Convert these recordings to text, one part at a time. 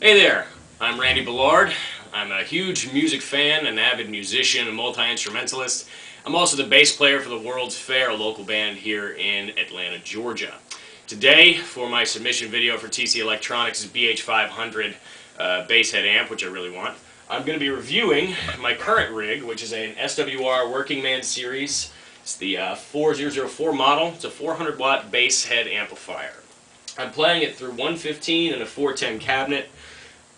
Hey there, I'm Bellard. I'm a huge music fan, an avid musician, a multi-instrumentalist. I'm also the bass player for the World's Fair, a local band here in Atlanta, Georgia. Today, for my submission video for TC Electronics' BH500 bass head amp, which I really want, I'm going to be reviewing my current rig, which is an SWR Working Man Series. It's the 4004 model. It's a 400 watt bass head amplifier. I'm playing it through 115 and a 410 cabinet.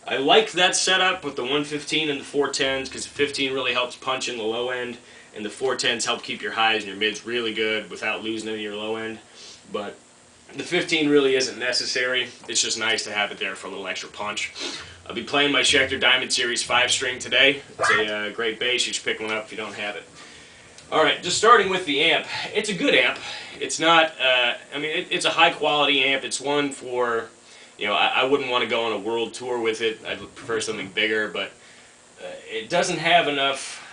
I like that setup with the 115 and the 410s because the 15 really helps punch in the low end, and the 410s help keep your highs and your mids really good without losing any of your low end. But the 15 really isn't necessary. It's just nice to have it there for a little extra punch. I'll be playing my Schecter Diamond Series 5-string today. It's a great bass. You should pick one up if you don't have it. Alright, just starting with the amp. It's a good amp. It's not, it's a high quality amp. It's one for, I wouldn't want to go on a world tour with it. I'd prefer something bigger, but it doesn't have enough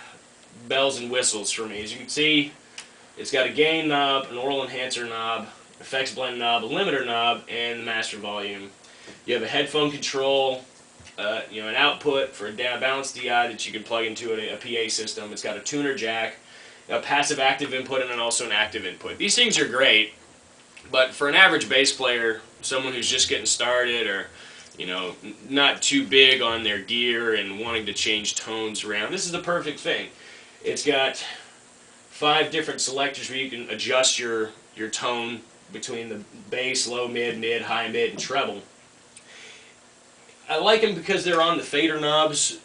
bells and whistles for me. As you can see, it's got a gain knob, an aural enhancer knob, effects blend knob, a limiter knob, and the master volume. You have a headphone control, an output for a balance DI that you can plug into a PA system. It's got a tuner jack, a passive active input, and then also an active input. These things are great, but for an average bass player, someone who's just getting started or not too big on their gear and wanting to change tones around, this is the perfect thing. It's got 5 different selectors where you can adjust your tone between the bass, low, mid, high, mid, and treble. I like them because they're on the fader knobs.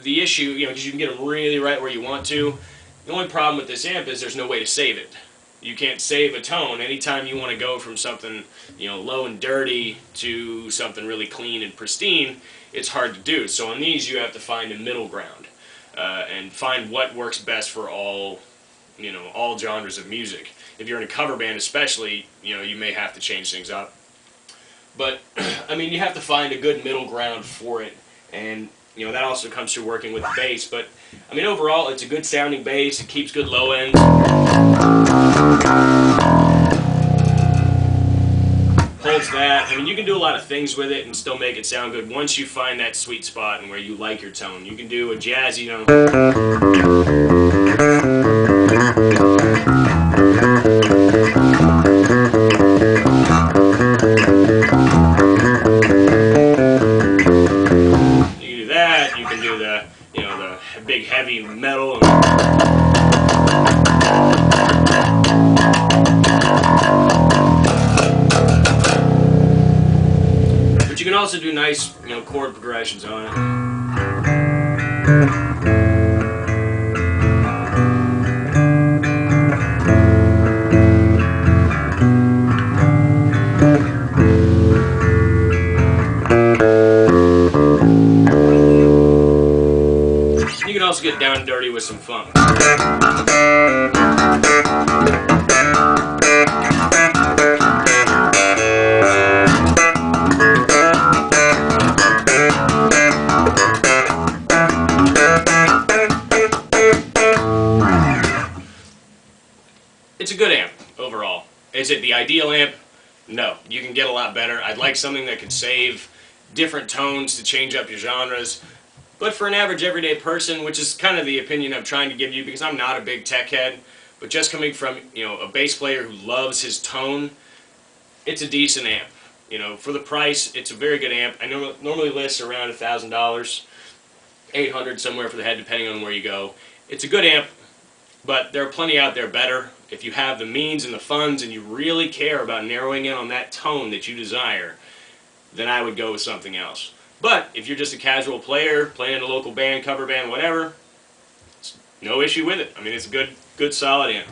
The issue, because you can get them really right where you want to. The only problem with this amp is there's no way to save it. You can't save a tone. Anytime you want to go from something, low and dirty to something really clean and pristine, it's hard to do. So on these, you have to find a middle ground and find what works best for all genres of music. If you're in a cover band especially, you may have to change things up. But, you have to find a good middle ground for it, and, that also comes through working with the bass. But, overall, it's a good sounding bass. It keeps good low ends. Holds that. You can do a lot of things with it and still make it sound good once you find that sweet spot and where you like your tone. You can do a jazzy, you can do the, the big heavy metal. But you can also do nice, chord progressions on it. You can also get down and dirty with some funk. It's a good amp overall. Is it the ideal amp? No. You can get a lot better. I'd like something that could save different tones to change up your genres. But for an average everyday person, which is kind of the opinion I'm trying to give you because I'm not a big tech head, but just coming from a bass player who loves his tone, it's a decent amp. For the price, it's a very good amp. I know it normally lists around $1,000, $800 somewhere for the head, depending on where you go. It's a good amp, but there are plenty out there better. If you have the means and the funds and you really care about narrowing in on that tone that you desire, then I would go with something else. But if you're just a casual player, playing in a local band, cover band, whatever, no issue with it. It's a good solid amp.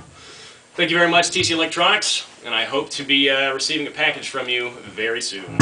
Thank you very much, TC Electronics, and I hope to be receiving a package from you very soon.